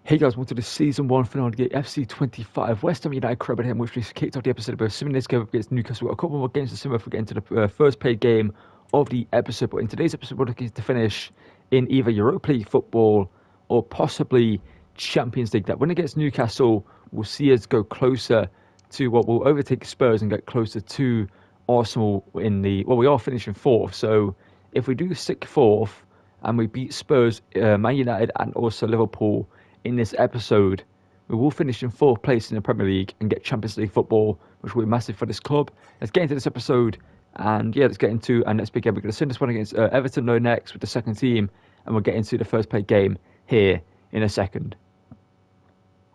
Hey guys, welcome to the Season 1 finale of the EAFC 25 West Ham United crowd here, which we kicked off the episode about 7 minutes ago against Newcastle. We've got a couple more games to simmer for getting to the first paid game of the episode. But in today's episode, we're looking to finish in either Europa League football or possibly Champions League. That win against Newcastle will see us go closer to what will overtake Spurs and get closer to Arsenal in the... Well, we are finishing fourth, so if we do stick fourth and we beat Spurs, Man United and also Liverpool in this episode, we will finish in fourth place in the Premier League and get Champions League football, which will be massive for this club. Let's get into this episode, and yeah, let's get into our next big game. We're going to send this one against Everton though next with the second team, and we'll get into the first play game here in a second.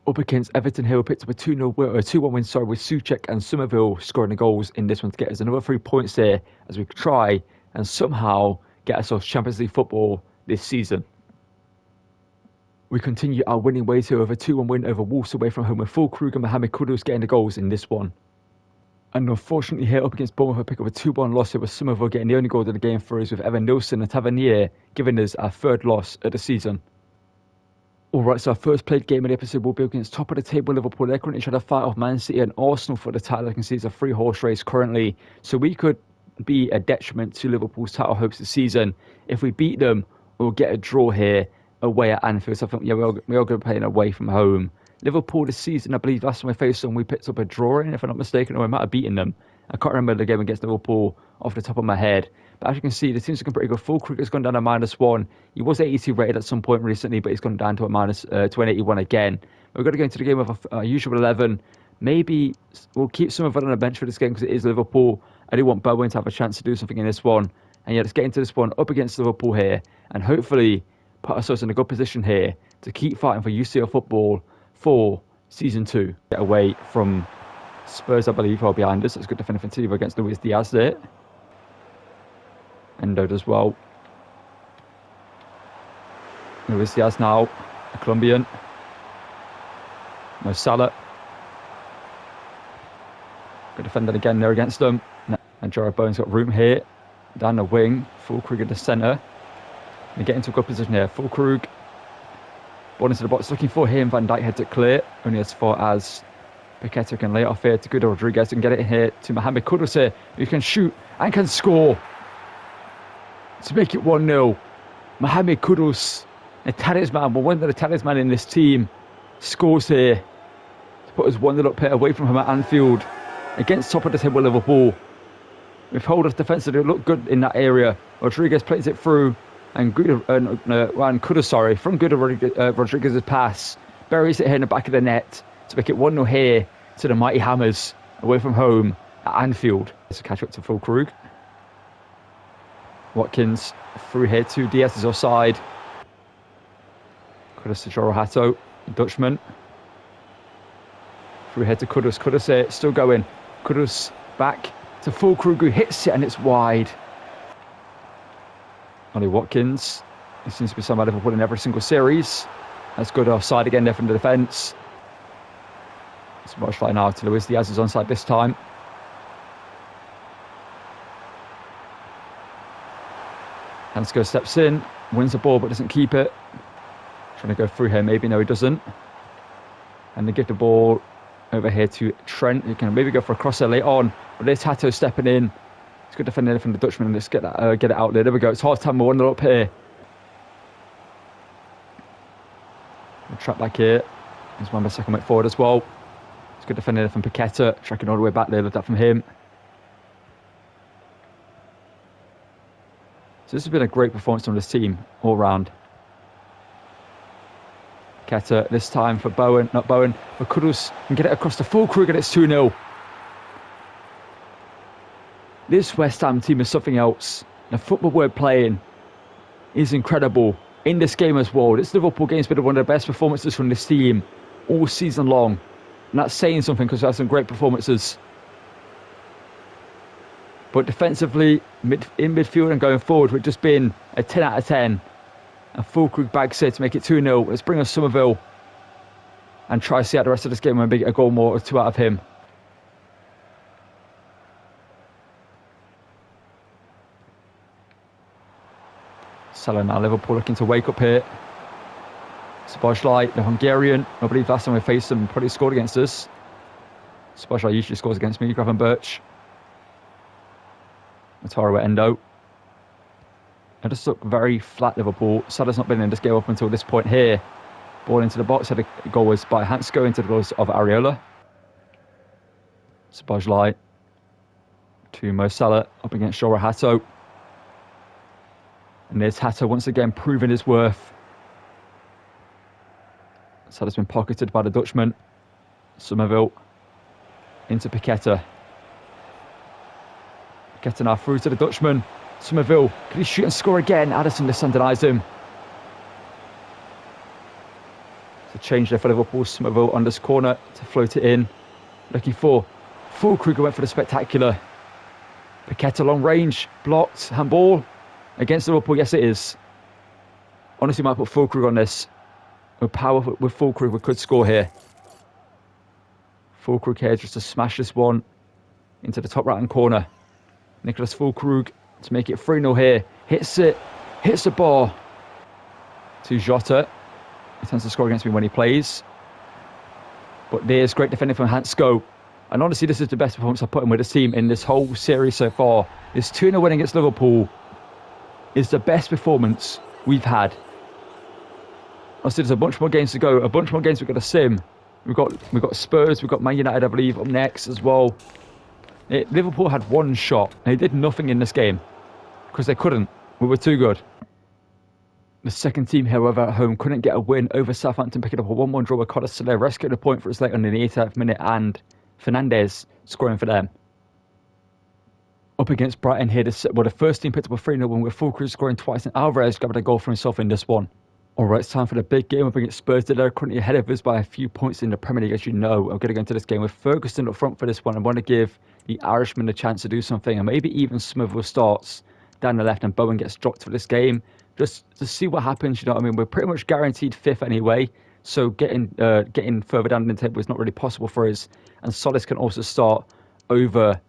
Up against Everton here, we picked up a 2-1 win, with Souček and Somerville scoring the goals in this one to get us another 3 points here as we try and somehow get ourselves Champions League football this season. We continue our winning ways here with a 2-1 win over Wolves away from home, with Füllkrug and Mohamed Kudus getting the goals in this one. And unfortunately here up against Bournemouth, we pick up a 2-1 loss here with Somerville getting the only goal of the game for us, with Evan Nilsson and Tavernier giving us our third loss of the season. Alright, so our first played game of the episode will be against top of the table Liverpool. They're currently trying to fight off Man City and Arsenal for the title. I can see it's a 3-horse race currently, so we could be a detriment to Liverpool's title hopes this season. If we beat them, we'll get a draw here away at Anfield. So I think, yeah, we are going to play away from home. Liverpool this season, I believe last time we faced them, we picked up a draw in, if I'm not mistaken, or we might have beaten them. I can't remember the game against Liverpool off the top of my head. But as you can see, the team's looking pretty good. Füllkrug has gone down to -1. He was 82 rated at some point recently, but he's gone down to an 81 again. We're going to go into the game with our usual 11. Maybe we'll keep some of it on the bench for this game because it is Liverpool. I do want Bowen to have a chance to do something in this one. And yeah, let's get into this one up against Liverpool here, and hopefully put ourselves in a good position here to keep fighting for UCL football for Season 2. Get away from Spurs, I believe, who are behind us. It's good defending from Tilly against Luis Diaz there. Endo as well. Luis Diaz now, a Colombian. No Salah. Good defending again there against them. And Jarrod Bowen's got room here. Down the wing, Füllkrug in the centre. They get into a good position here. Füllkrug, ball into the box, looking for him. Van Dijk heads it clear, only as far as Paqueta can lay it off here to Guido Rodriguez and get it in here to Mohamed Kudus here, who can shoot and can score to make it 1-0. Mohamed Kudus, a talisman, well, one of the talisman in this team, scores here to put us 1-0 up here away from him at Anfield against top of the table Liverpool. We've held us defensively, look good in that area. Rodriguez plays it through, and Kudus, from Guido Rodriguez's pass, buries it here in the back of the net to make it 1-0 here to the Mighty Hammers away from home at Anfield. It's a catch up to Füllkrug. Watkins through here to Diaz is offside. Kudus to Joro Hato, Dutchman. Through here to Kudus. Kudus here, still going. Kudus back to Füllkrug, who hits it and it's wide. Ollie Watkins, he seems to be somebody Liverpool in every single series. That's good offside again there from the defence. It's much like now to Luis Diaz is onside this time. Hansko steps in, wins the ball but doesn't keep it. Trying to go through here, maybe, no he doesn't. And they give the ball over here to Trent, who can maybe go for a crosser late on. But there's Hato stepping in. It's good defending from the Dutchman. Let's get it out there. There we go. It's half time. We're 1-0 up here. We'll track back here. There's one by second weight forward as well. It's good defending from Paqueta. Tracking all the way back there. Love that from him. So this has been a great performance from this team all round. Paqueta this time for Bowen. Not Bowen. For Kudus. And get it across to Füllkrug and it's 2-0. This West Ham team is something else. The football we're playing is incredible in this game as well. This Liverpool game's been one of the best performances from this team all season long. And that's saying something because we had some great performances. But defensively, in midfield and going forward, we've just been a 10 out of 10. And Füllkrug bags here to make it 2-0. Let's bring us Somerville and try to see out the rest of this game and maybe get a goal more or two out of him. Salah now, Liverpool looking to wake up here. Szoboszlai, the Hungarian. I believe last time we faced him, probably scored against us. Szoboszlai usually scores against me. Graven Birch. Mataro Endo. I just look very flat, Liverpool. Salah's not been in this game up until this point here. Ball into the box. The goal was by Hansko into the goals of Areola. Szoboszlai to Mo Salah up against Showa Hato. And there's Hato once again proving his worth. Salah's been pocketed by the Dutchman. Somerville into Paqueta. Paqueta now through to the Dutchman. Somerville, can he shoot and score again? Addison just denies him. It's a change there for Liverpool. Somerville on this corner to float it in. Looking for Füllkrug, went for the spectacular. Paqueta long range, blocked, handball against Liverpool. Yes, it is. Honestly, might put Füllkrug on this. With power with Füllkrug, we could score here. Füllkrug here just to smash this one into the top right hand corner. Nicholas Füllkrug to make it 3-0 here. Hits it, hits the bar to Jota. He tends to score against me when he plays. But there's great defending from Hansko. And honestly, this is the best performance I've put in with this team in this whole series so far. This 2-0 win against Liverpool is the best performance we've had. Obviously, there's a bunch more games to go. A bunch more games we've got to sim. We've got Spurs, we've got Man United, I believe, up next as well. Liverpool had one shot. And they did nothing in this game. Because they couldn't. We were too good. The second team, however, at home couldn't get a win over Southampton, picking up a 1-1 draw with Cotter rescued a point for us late on in the 88th minute, and Fernandes scoring for them. Up against Brighton here, the first team picked up a 3-0 win with Füllkrug scoring twice, and Alvarez grabbed a goal for himself in this one. Alright, it's time for the big game up against Spurs. They're currently ahead of us by a few points in the Premier League, as you know. I'm going to go into this game with Ferguson up front for this one. I want to give the Irishman a chance to do something, and maybe even Somerville starts down the left and Bowen gets dropped for this game. Just to see what happens, you know what I mean? We're pretty much guaranteed 5th anyway, so getting further down the table is not really possible for us. And Solis can also start over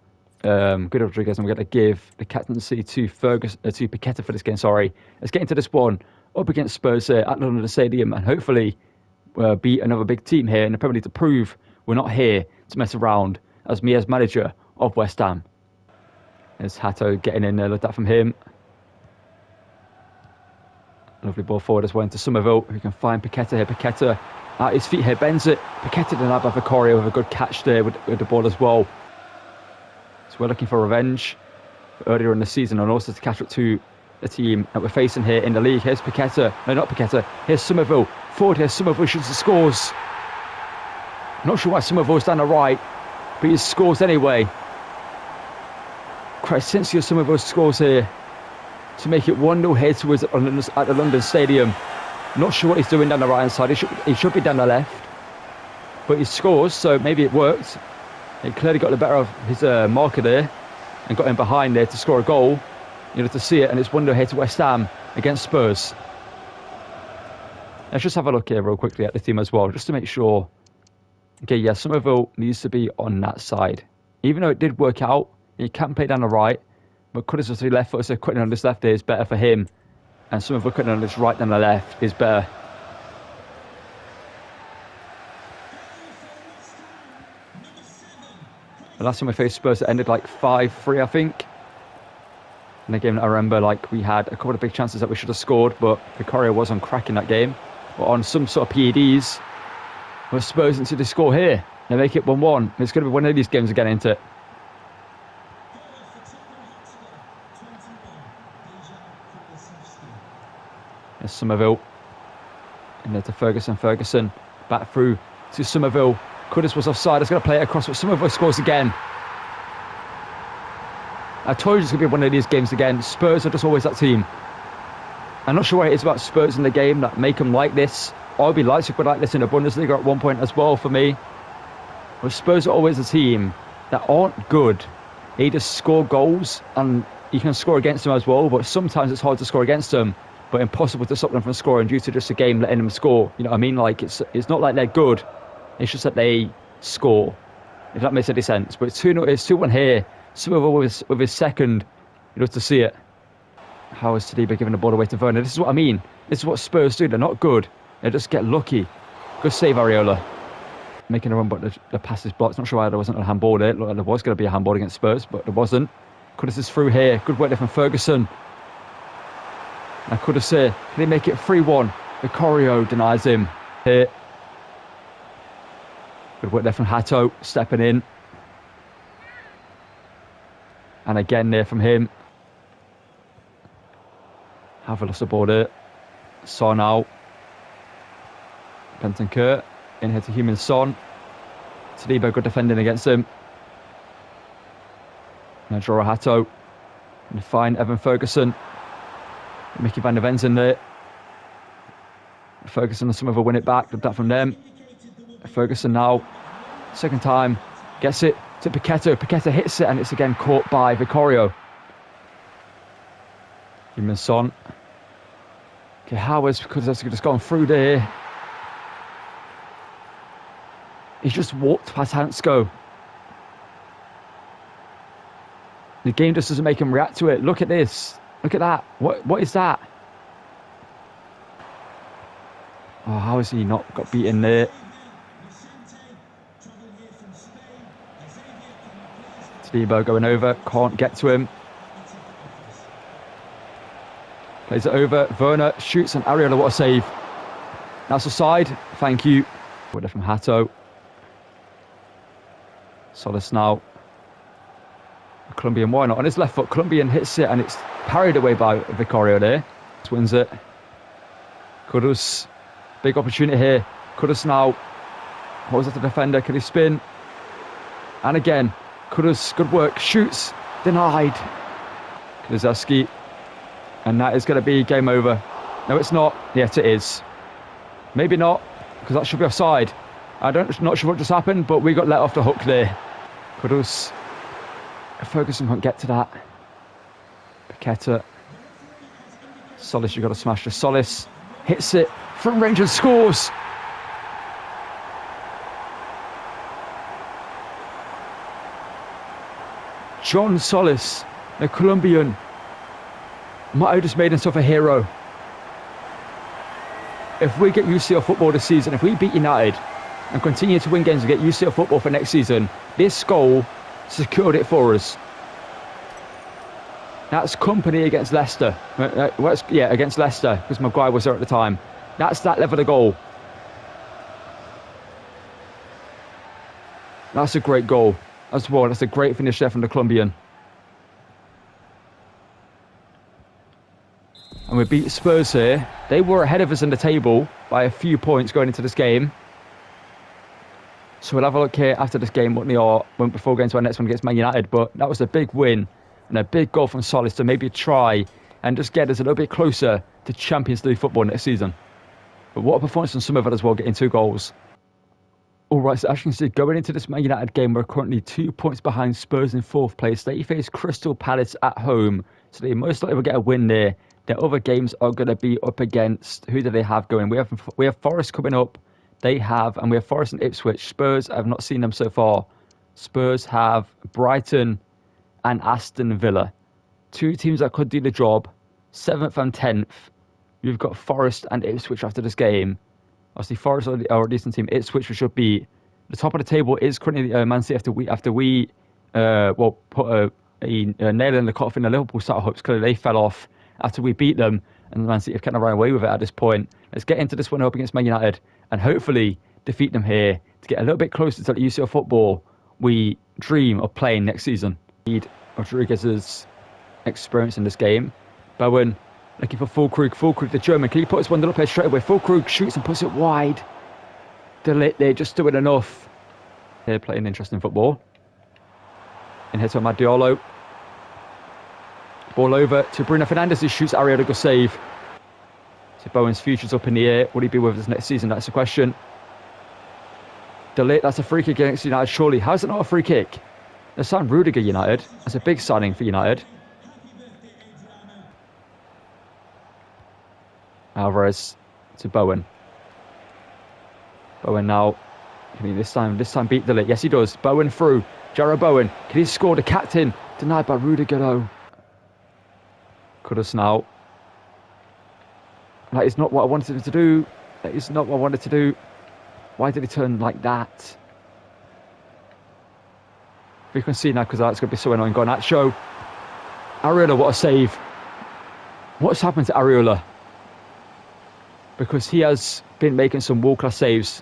Good Rodriguez, and we're going to give the captaincy to Paqueta for this game. Sorry, let's get into this one up against Spurs here at London Stadium, and hopefully beat another big team here in the Premier League to prove we're not here to mess around as manager of West Ham. There's Hato getting in there, look at that from him. Lovely ball forward as well into Somerville, who can find Paqueta here. Paqueta at his feet here, bends it. Paqueta denied by Vicario with a good catch there with the ball as well. So we're looking for revenge earlier in the season, and also to catch up to the team that we're facing here in the league. Here's Paqueta. No, not Paqueta. Here's Somerville. Forward here. Somerville shoots and scores. Not sure why Somerville's down the right, but he scores anyway. Crescencio Somerville scores here to make it 1-0 here to us at the London Stadium. Not sure what he's doing down the right hand side. He should be down the left, but he scores, so maybe it worked. He clearly got the better of his marker there and got him behind there to score a goal. You know, to see it, and it's 1-0 here to West Ham against Spurs. Let's just have a look here real quickly at the team as well, just to make sure. Okay, yeah, Somerville needs to be on that side. Even though it did work out, he can play down the right, but Curtis was to the left foot, so cutting on this left there is better for him. And Somerville cutting on this right down the left is better. The last time we faced Spurs, it ended like 5-3, I think. In the game that I remember, like, we had a couple of big chances that we should have scored, but Vicario was on crack in that game. But on some sort of PEDs, we're Spurs into the score here. They make it 1-1. It's going to be one of these games again, isn't it? There's Somerville. And there to Ferguson. Ferguson back through to Somerville. Kudus was offside. It's going to play it across, but Somerville scores again. I told you it's going to be one of these games again. Spurs are just always that team. I'm not sure what it is about Spurs in the game that make them like this. RB Leipzig were like this in the Bundesliga at one point as well for me. But Spurs are always a team that aren't good. They just score goals, and you can score against them as well, but sometimes it's hard to score against them, but impossible to stop them from scoring due to just a game letting them score. You know what I mean? Like, it's not like they're good. It's just that they score, if that makes any sense. But it's 2-1 here. Somerville with his second, you know, to see it. How is Saliba giving the ball away to Werner? This is what I mean. This is what Spurs do. They're not good, They just get lucky. Good save, Areola. Making a run, but the pass is blocked. Not sure why there wasn't a handball there. Looked like there was going to be a handball against Spurs, but there wasn't. Kudus is through here. Good work there from Ferguson. Now Kudus here. Can he make it 3-1? Vicario denies him here. Good work there from Hato, stepping in. And again there from him. Have a lost the ball there. Son out. Bentancur. In here to Heung-min Son. Saliba good defending against him. Now Joro Hato. And find Evan Ferguson. Mickey van der Ven's in there. Ferguson and some of win it back. Good that from them. Ferguson now. Second time. Gets it to Paqueta. Paqueta hits it and it's again caught by Vicario. Heung-min Son. Okay, Howard's because that's just gone through there. He's just walked past Hansko. The game just doesn't make him react to it. Look at this. Look at that. What is that? Oh, how has he not got beaten there? Saliba going over. Can't get to him. Plays it over. Werner shoots and Areola. What a save. That's offside. Thank you. Order from Hato. Solis now. Colombian, why not? On his left foot, Colombian hits it and it's parried away by Vicario there. Just wins it. Kudus. Big opportunity here. Kudus now. What was that, the defender? Can he spin? And again. Kudus, good work. Shoots. Denied. Kulusevski. And that is going to be game over. No, it's not. Yes, it is. Maybe not, because that should be offside. Not sure what just happened, but we got let off the hook there. Kudus. Ferguson can't get to that. Paqueta. Solis, you've got to smash the Solis. Hits it from range and scores. John Solis, the Colombian, might have just made himself a hero. If we get UCL football this season, if we beat United and continue to win games and get UCL football for next season, this goal secured it for us. That's company against Leicester. Against Leicester, because Maguire was there at the time. That's that level of goal. That's a great goal as well. That's a great finish there from the Colombian. And we beat Spurs here. They were ahead of us in the table by a few points going into this game. So we'll have a look here after this game what they are before going to our next one against Man United. But that was a big win and a big goal from Solis to maybe try and just get us a little bit closer to Champions League football next season. But what a performance from some of it as well, getting 2 goals. Alright, so as you can see, going into this Man United game, we're currently 2 points behind Spurs in 4th place. They face Crystal Palace at home, so they most likely will get a win there. Their other games are going to be up against, who do they have going? We have Forest coming up. We have Forest and Ipswich. Spurs, I've not seen them so far. Spurs have Brighton and Aston Villa. 2 teams that could do the job. 7th and 10th. We've got Forest and Ipswich after this game. Obviously, Forest are a decent team. Ipswich should be the top of the table. Is currently Man City after we put a nail in the coffin. The Liverpool start hopes clearly they fell off after we beat them, and Man City have kind of run away with it at this point. Let's get into this one up against Man United and hopefully defeat them here to get a little bit closer to the UCL football we dream of playing next season. Need Rodriguez's experience in this game. Bowen looking for Füllkrug, the German. Can he put his one up here straight away? Füllkrug shoots and puts it wide. De Ligt there just doing enough. They're playing interesting football. In here to Amad Diallo. Ball over to Bruno Fernandes, who shoots Areola, good save. So Bowen's future's up in the air. Will he be with us next season? That's the question. De Ligt, that's a free kick against United, surely. How is it not a free kick? They signed Rudiger, United. That's a big signing for United. Alvarez to Bowen. Bowen now. Can he this time beat De Ligt? Yes, he does. Bowen through. Jarrod Bowen. Can he score? The captain. Denied by Rudiger, though. Kudus now. That is not what I wanted him to do. That is not what I wanted to do. Why did he turn like that? You can see now, because that's going to be so annoying. Garnacho. Areola, what a save. What's happened to Areola? Because he has been making some world-class saves.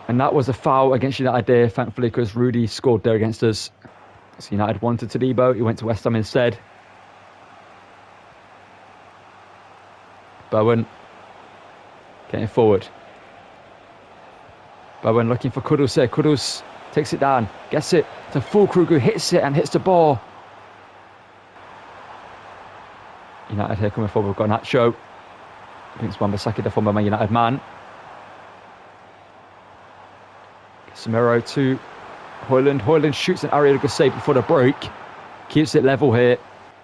And that was a foul against United there, thankfully, because Rudy scored there against us. So United wanted Todibo. He went to West Ham instead. Bowen getting forward. Bowen looking for Kudus here. Kudus takes it down, gets it to Füllkrug, who hits it and hits the ball. United here coming forward. We've got Nacho against Wan-Bissaka, the former Man United man. Casemiro to Højlund. Højlund shoots an Areola, good save before the break. Keeps it level here.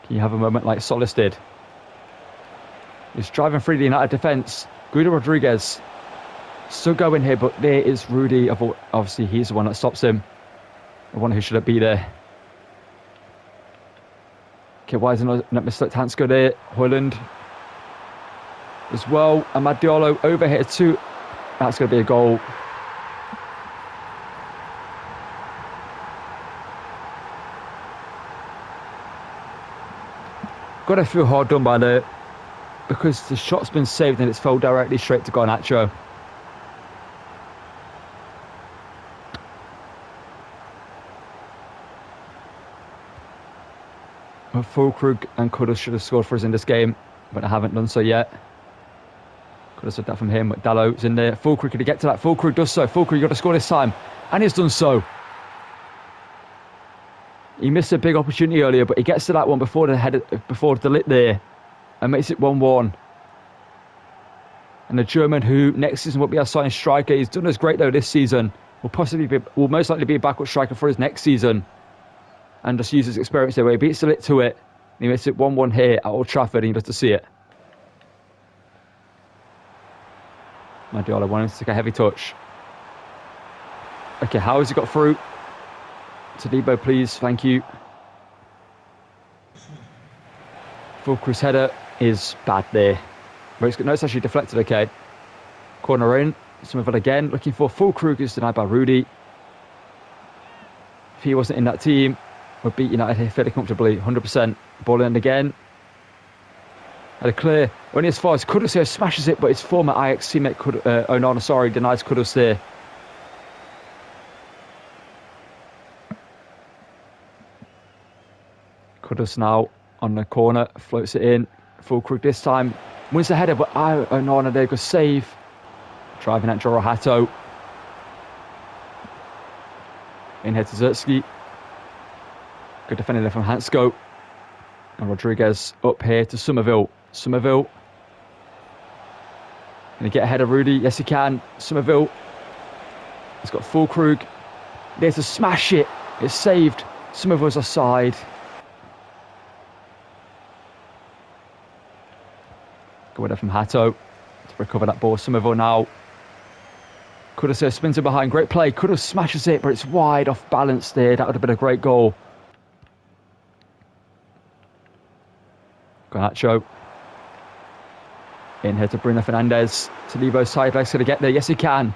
Can you have a moment like Solis did? He's driving through the United defence. Guido Rodriguez still going here, but there is Rudy. Obviously, he's the one that stops him. The one who shouldn't be there. Okay, why is it not Mr. Tansko there? Højlund as well. Amad Diallo over here too. That's going to be a goal. Got to feel hard done by there, because the shot's been saved and it's fell directly straight to Garnacho. Well, Füllkrug and Kudus should have scored for us in this game, but I haven't done so yet. Could have said that from him, but Dalot's in there. Füllkrug, could he get to that? Füllkrug does so. Füllkrug, you got to score this time, and he's done so. He missed a big opportunity earlier, but he gets to that one before the lit there, and makes it 1-1. And the German, who next season will be our starting striker, he's done us great though this season. Will most likely be a backup striker for his next season, and just use his experience there. Where he beats the lit to it, and he makes it 1-1 here at Old Trafford, and he does to see it. Diallo wanting to take a heavy touch. Okay, how has he got through? Todibo, please, thank you. Füllkrug's header is bad there. No, it's actually deflected, okay. Corner in, Somerville again, looking for Füllkrug, is denied by Rudy. If he wasn't in that team, we'd beat United here fairly comfortably, 100%. Ball in again. Had a clear, only as far as Kudus here, smashes it, but his former Ajax teammate, Onana, denies Kudus there. Kudus now on the corner, floats it in. Füllkrug this time wins the header, but Onana there, good save. Driving at Jorohato. In here to Zertsky. Good defending there from Hansko. And Rodriguez up here to Somerville. Somerville. Can he get ahead of Rudy? Yes, he can. Somerville. He's got Füllkrug. There's a smash it. It's saved. Somerville's offside. Go there from Hato to recover that ball. Somerville now. Kudus spins it behind. Great play. Kudus smashes it, but it's wide off balance there. That would have been a great goal. Garnacho. In here to Bruno Fernandes. Todibo side legs, going to get there. Yes, he can.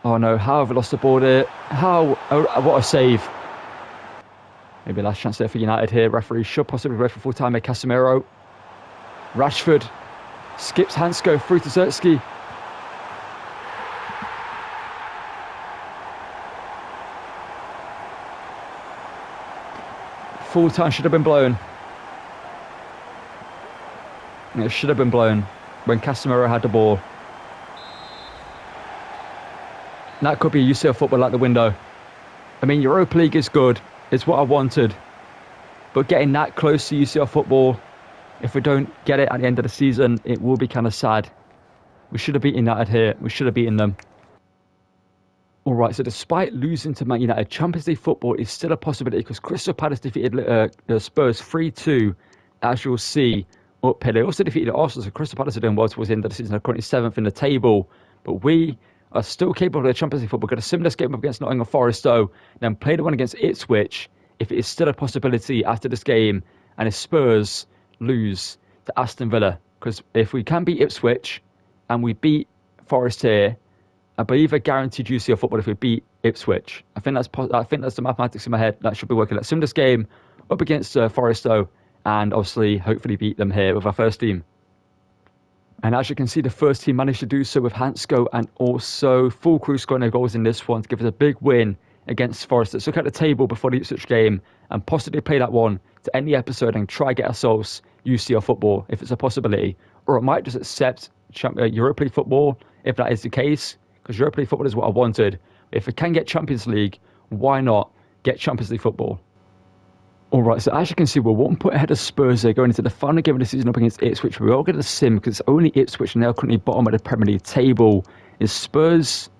Oh no, how have we lost the ball there? How? Oh, what a save. Maybe last chance there for United here. Referee should possibly go for full time. Casemiro. Rashford skips Hansko through to Zertsky. Full time should have been blown. It should have been blown when Casemiro had the ball. That could be UCL football out the window. I mean, Europa League is good. It's what I wanted. But getting that close to UCL football, if we don't get it at the end of the season, it will be kind of sad. We should have beaten United here. We should have beaten them. All right, so despite losing to Man United, Champions League football is still a possibility because Crystal Palace defeated the Spurs 3-2, as you'll see up here. They also defeated Arsenal, so Crystal Palace are doing well towards the end of the season. They're currently 7th in the table. But we are still capable of the Champions League football. We've got a similar game up against Nottingham Forest, though. Then play the one against Ipswich if it is still a possibility after this game and if Spurs lose to Aston Villa. Because if we can beat Ipswich and we beat Forest here, I believe a guaranteed UCL football if we beat Ipswich. I think that's the mathematics in my head. That should be working. Let's sim this game up against Forest though, and obviously hopefully beat them here with our first team. And as you can see, the first team managed to do so with Hansco and also Full Crew scoring their goals in this one to give us a big win against Forest. Let's look at the table before the Ipswich game and possibly play that one to end the episode and try get ourselves UCL football if it's a possibility. Or it might just accept Europa League football if that is the case, because Europa League football is what I wanted. If we can get Champions League, why not get Champions League football? All right, so as you can see, we're 1 point ahead of Spurs there going into the final game of the season up against Ipswich. We're all going to sim because it's only Ipswich and they're currently bottom of the Premier League table. If Spurs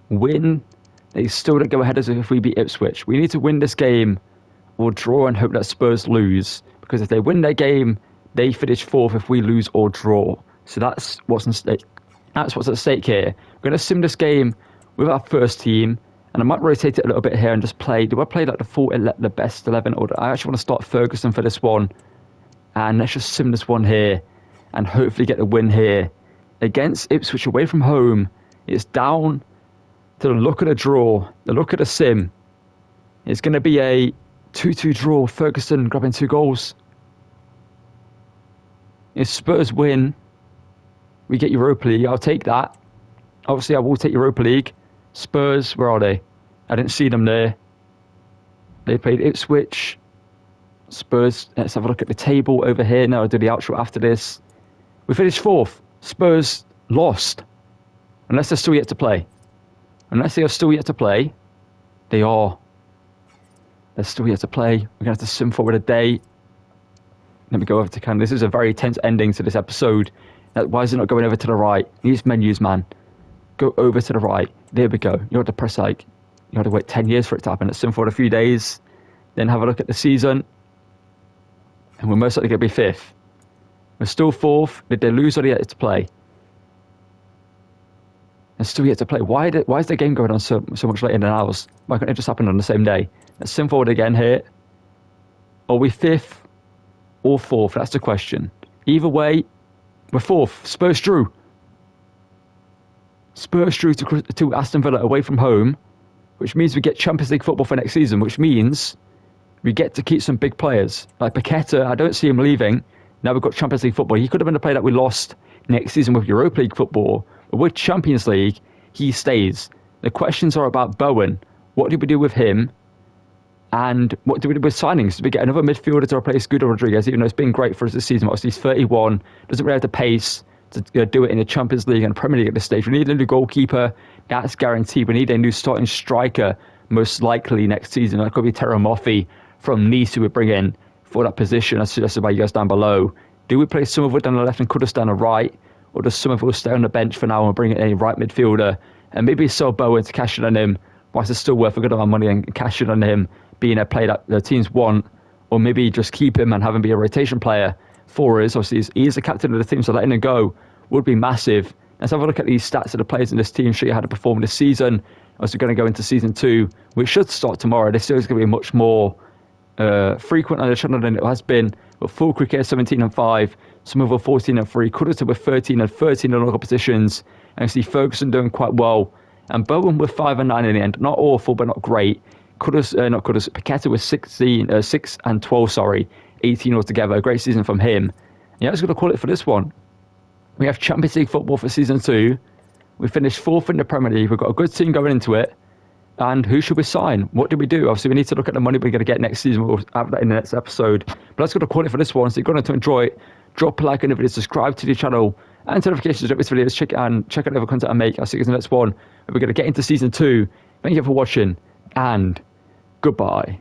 win, they still don't go ahead as if we beat Ipswich. We need to win this game or draw and hope that Spurs lose, because if they win their game, they finish fourth if we lose or draw. So that's what's at stake. That's what's at stake here. We're going to sim this game with our first team. And I might rotate it a little bit here and just play. Do I play like the best 11? Or do I actually want to start Ferguson for this one? And let's just sim this one here and hopefully get the win here. Against Ipswich away from home, it's down to the look of the draw, the look of the sim. It's going to be a 2-2 draw. Ferguson grabbing 2 goals. If Spurs win, we get Europa League. I'll take that. Obviously, I will take Europa League. Spurs, where are they? I didn't see them there. They played Ipswich. Spurs, let's have a look at the table over here. Now I'll do the outro after this. We finished 4th. Spurs lost. Unless they're still yet to play. Unless they are still yet to play. They are. They're still yet to play. We're going to have to sim forward a day. Let me go over to Canada. This is a very tense ending to this episode. Why is it not going over to the right? Use menus, man. Go over to the right. There we go. You have to press you have to wait 10 years for it to happen. Let's sim for a few days. Then have a look at the season. And we're most likely going to be 5th. We're still 4th. Did they lose or yet to play? They're still yet to play. Why is the game going on so much later than ours? Why couldn't it just happen on the same day? Let's sim forward again here. Are we 5th or 4th? That's the question. Either way, we're 4th. Spurs drew. Spurs drew to Aston Villa away from home, which means we get Champions League football for next season, which means we get to keep some big players. Like Paqueta, I don't see him leaving. Now we've got Champions League football. He could have been a player that we lost next season with Europa League football. But with Champions League, he stays. The questions are about Bowen. What do we do with him? And what do we do with signings? Do we get another midfielder to replace Guido Rodriguez, even though it's been great for us this season? Obviously, he's 31, doesn't really have the pace to do it in the Champions League and Premier League at this stage. We need a new goalkeeper. That's guaranteed. We need a new starting striker, most likely next season. That could be Terra Moffi from Nice who we bring in for that position, as suggested by you guys down below. Do we play Somerville down the left and Kudus down the right? Or does Somerville stay on the bench for now and bring in a right midfielder? And maybe sell Bowen to cash in on him, whilst it's still worth a good amount of money and cash in on him, being a player that the teams want. Or maybe just keep him and have him be a rotation player for us. Obviously, he is the captain of the team, so letting him go would be massive. Let's have a look at these stats of the players in this team, show you how to perform this season. Also going to go into season 2, which should start tomorrow. This series is going to be much more frequent on the channel than it has been. But Full Cricket 17-5, Somerville 14-3, Kudus with 13-13 in all competitions. And you see Ferguson doing quite well. And Bowen with 5-9 in the end. Not awful, but not great. Paqueta with 6-12, 18 altogether. A great season from him. Yeah, I was going to call it for this one. We have Champions League football for season 2. We finished 4th in the Premier League. We've got a good team going into it. And who should we sign? What do we do? Obviously, we need to look at the money we're going to get next season. We'll have that in the next episode. But that's going to call it for this one. So if you're going to enjoy it, drop a like on the video, subscribe to the channel, and notifications of this video. Check out other content I make. I'll see you guys in the next one. We're going to get into season 2. Thank you for watching, and goodbye.